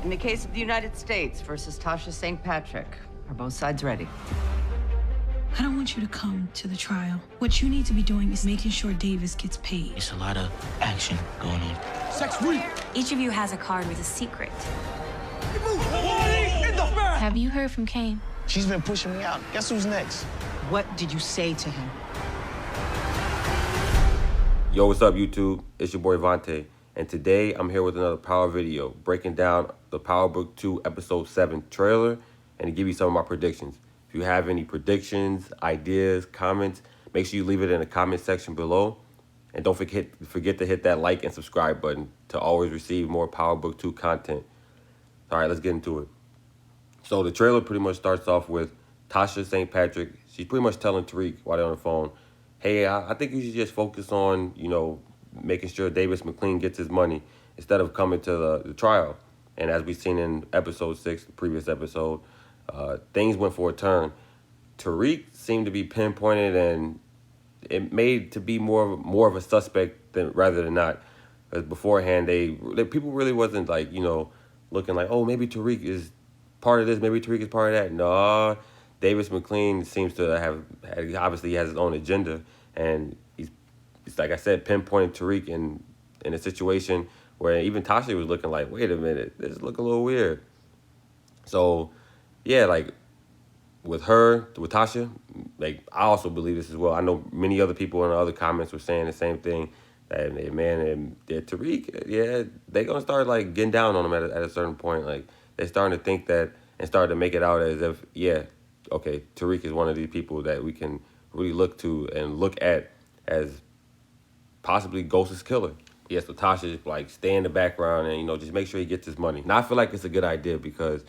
In the case of the United States versus Tasha St. Patrick, are both sides ready? I don't want you to come to the trial. What you need to be doing is making sure Davis gets paid. It's a lot of action going on. Sex free. Each of you has a card with a secret. Have you heard from Kane? She's been pushing me out. Guess who's next? What did you say to him? Yo, what's up, YouTube? It's your boy Vontae, and today I'm here with another Power video, breaking down the Power Book 2 Episode 7 trailer, and to give you some of my predictions. If you have any predictions, ideas, comments, make sure you leave it in the comment section below. And don't forget to hit that like and subscribe button to always receive more Power Book 2 content. All right, let's get into it. So the trailer pretty much starts off with Tasha St. Patrick. She's pretty much telling Tariq while they're on the phone, hey, I think you should just focus on, making sure Davis MacLean gets his money instead of coming to the trial. And as we've seen in episode 6, the previous episode, things went for a turn. Tariq seemed to be pinpointed, and it made to be more of a suspect rather than not. Because beforehand, people really wasn't looking like, oh, maybe Tariq is part of this, maybe Tariq is part of that. No, Davis MacLean seems to obviously has his own agenda, and he's like I said, pinpointing Tariq in a situation where even Tasha was looking like, wait a minute, this look a little weird. So, yeah, with Tasha, I also believe this as well. I know many other people in the other comments were saying the same thing. That Tariq, yeah, they're gonna start getting down on him at a certain point. They're starting to think that and starting to make it out as if, yeah, okay, Tariq is one of these people that we can really look to and look at as possibly Ghost's killer. Yeah, so Tasha stay in the background and just make sure he gets his money. Now I feel like it's a good idea because,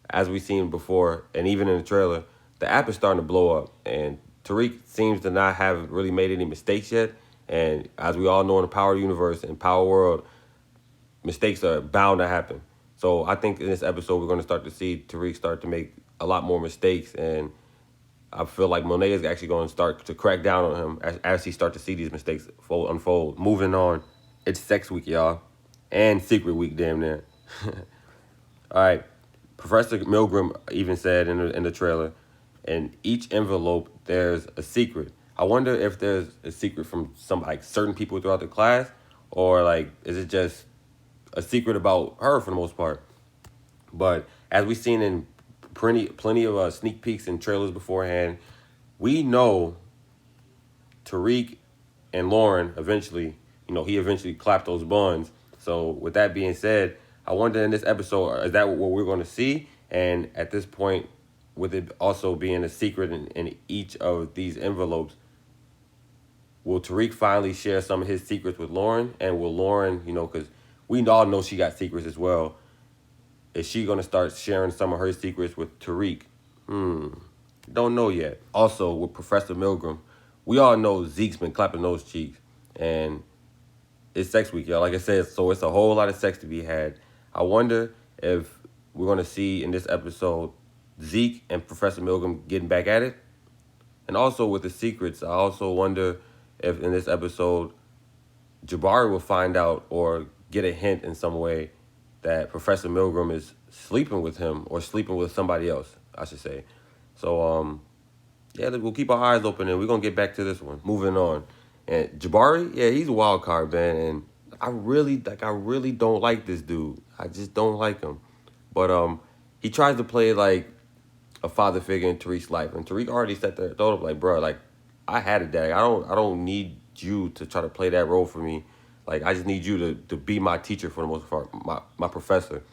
as we've seen before, and even in the trailer, the app is starting to blow up, and Tariq seems to not have really made any mistakes yet. And as we all know in the Power universe and Power world, mistakes are bound to happen. So I think in this episode, we're going to start to see Tariq start to make a lot more mistakes. And I feel like Monet is actually going to start to crack down on him as he starts to see these mistakes unfold. Moving on, it's Sex Week, y'all. And Secret Week, damn near. All right. Professor Milgram even said in the trailer, in each envelope, there's a secret. I wonder if there's a secret from certain people throughout the class, or is it just a secret about her for the most part? But as we've seen in plenty of sneak peeks and trailers beforehand, we know Tariq and Lauren eventually, he eventually clapped those buns. So with that being said, I wonder in this episode, is that what we're going to see? And at this point, with it also being a secret in each of these envelopes, will Tariq finally share some of his secrets with Lauren? And will Lauren, because we all know she got secrets as well, is she going to start sharing some of her secrets with Tariq? Don't know yet. Also, with Professor Milgram, we all know Zeke's been clapping those cheeks. And it's Sex Week, y'all. Like I said, so it's a whole lot of sex to be had. I wonder if we're going to see in this episode Zeke and Professor Milgram getting back at it. And also with the secrets, I also wonder if in this episode Jabari will find out or get a hint in some way that Professor Milgram is sleeping with him or sleeping with somebody else, I should say. So, yeah, we'll keep our eyes open and we're going to get back to this one. Moving on. And Jabari, yeah, he's a wild card, man. And I really don't like this dude. I just don't like him. But he tries to play a father figure in Tariq's life. And Tariq already set the thought up bro, I had a dad. I don't need you to try to play that role for me. I just need you to be my teacher for the most part, my professor.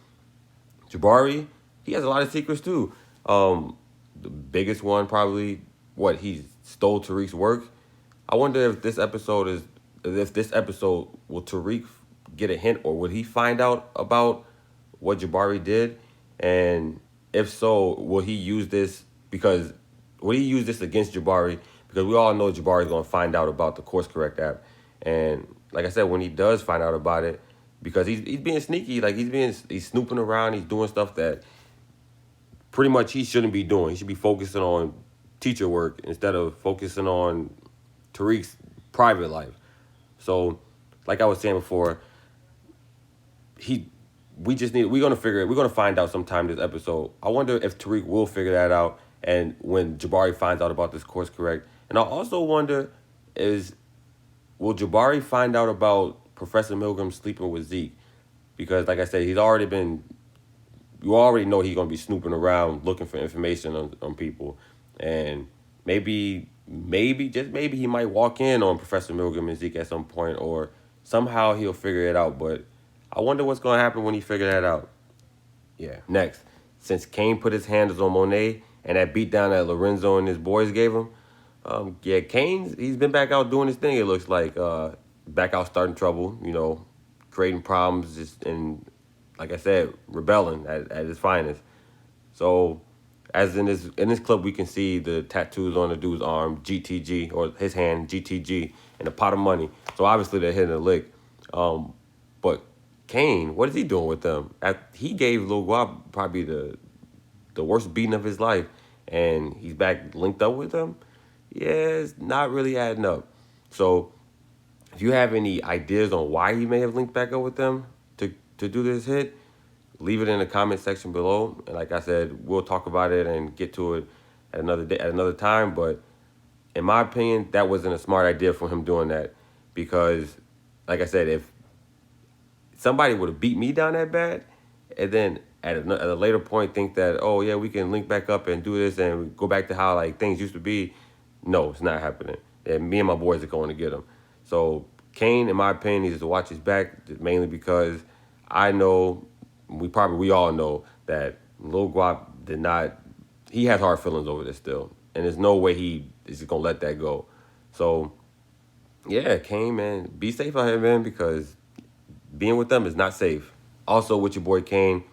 Jabari, he has a lot of secrets too. The biggest one probably, he stole Tariq's work. I wonder if this episode will Tariq get a hint, or would he find out about what Jabari did? And if so, will he use this against Jabari? Because we all know Jabari is going to find out about the Course Correct app. And like I said, when he does find out about it, because he's being sneaky, he's snooping around, he's doing stuff that pretty much he shouldn't be doing. He should be focusing on teacher work instead of focusing on Tariq's private life. So, like I was saying before, we're gonna find out sometime this episode. I wonder if Tariq will figure that out, and when Jabari finds out about this course correct. And I also wonder will Jabari find out about Professor Milgram sleeping with Zeke? Because like I said, you already know he's gonna be snooping around looking for information on people. And maybe just maybe he might walk in on Professor Milgram and Zeke at some point, or somehow he'll figure it out. But I wonder what's going to happen when he figure that out. Yeah. Next, since Kane put his hands on Monet and that beatdown that Lorenzo and his boys gave him, he's been back out doing his thing, it looks like. Back out starting trouble, creating problems, and like I said, rebelling at his finest. So, as in this clip, we can see the tattoos on the dude's arm, GTG, or his hand, GTG, and a pot of money. So obviously they're hitting a lick. But Kane, what is he doing with them? He gave Lil Guap probably the worst beating of his life, and he's back linked up with them. Yeah, it's not really adding up. So if you have any ideas on why he may have linked back up with them to do this hit, leave it in the comment section below. And like I said, we'll talk about it and get to it at another time. But in my opinion, that wasn't a smart idea for him doing that, because, like I said, if somebody would have beat me down that bad, and then at a later point think that, oh yeah, we can link back up and do this and go back to how like things used to be, no, it's not happening. And me and my boys are going to get him. So Kane, in my opinion, needs to watch his back, mainly because I know, we all know that Lil Guap he has hard feelings over this still. And there's no way he is going to let that go. So, yeah, Kane, man, be safe out here, man, because being with them is not safe. Also, with your boy Kane,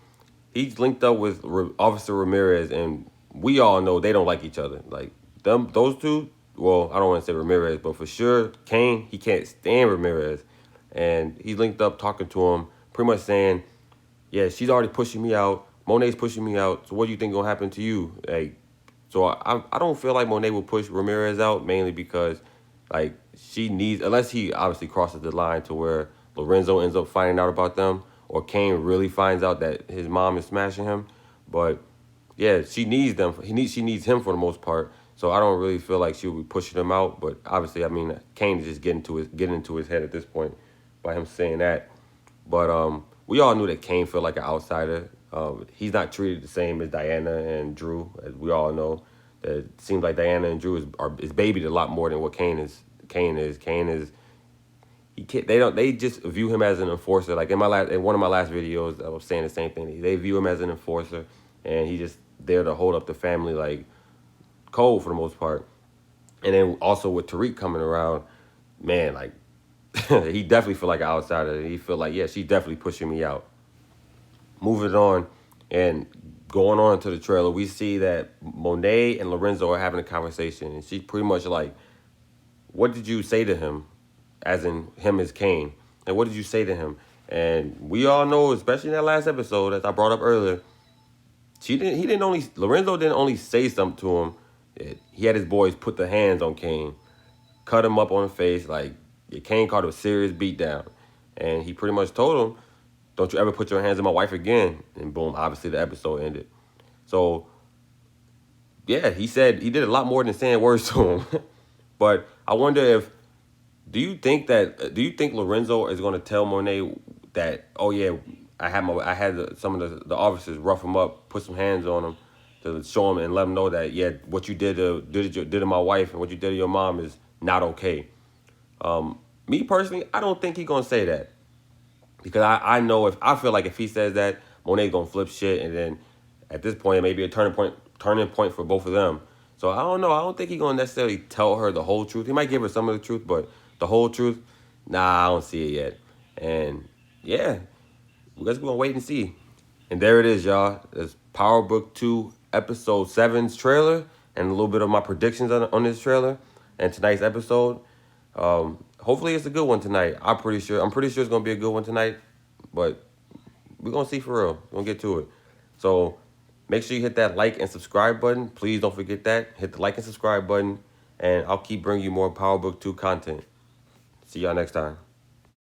he's linked up with Officer Ramirez, and we all know they don't like each other. Like, those two, well, I don't want to say Ramirez, but for sure, Kane, he can't stand Ramirez. And he's linked up talking to him, pretty much saying, yeah, she's already pushing me out. Monet's pushing me out. So what do you think gonna happen to you? Like, so I don't feel like Monet will push Ramirez out, mainly because, like, she needs, unless he obviously crosses the line to where Lorenzo ends up finding out about them, or Kane really finds out that his mom is smashing him. But yeah, she needs them. She needs him for the most part. So I don't really feel like she would be pushing him out. But obviously, I mean, Kane is just getting into his head at this point by him saying that. But we all knew that Kane felt like an outsider. He's not treated the same as Diana and Drew, as we all know. It seems like Diana and Drew is babied a lot more than what Kane is. Kane is. They just view him as an enforcer. Like in one of my last videos, I was saying the same thing. They view him as an enforcer, and he's just there to hold up the family like cold for the most part. And then also with Tariq coming around, man, like he definitely feel like an outsider. He feel like, yeah, she's definitely pushing me out. Moving on and going on to the trailer, we see that Monet and Lorenzo are having a conversation, and she's pretty much like, what did you say to him? As in him as Kane. And what did you say to him? And we all know, especially in that last episode, as I brought up earlier, Lorenzo didn't only say something to him. He had his boys put the hands on Kane, cut him up on the face, like, Kane caught a serious beatdown. And he pretty much told him, don't you ever put your hands on my wife again. And boom, obviously the episode ended. So, yeah, he did a lot more than saying words to him. But I wonder do you think Lorenzo is going to tell Monet that, oh yeah, I had some of the officers rough him up, put some hands on him to show him and let him know that, yeah, what you did to my wife and what you did to your mom is not okay. Me personally, I don't think he's going to say that, because I feel like if he says that, Monet's going to flip shit, and then at this point it may be a turning point for both of them. So I don't know. I don't think he's going to necessarily tell her the whole truth. He might give her some of the truth, but the whole truth, nah, I don't see it yet. And yeah, I guess we're going to wait and see. And there it is, y'all. It's Power Book 2 Episode 7's trailer and a little bit of my predictions on this trailer and tonight's episode. Hopefully it's a good one tonight. I'm pretty sure it's going to be a good one tonight, but we're going to see for real. We're going to get to it. So make sure you hit that like and subscribe button. Please don't forget that. Hit the like and subscribe button, and I'll keep bringing you more Power Book 2 content. See y'all next time.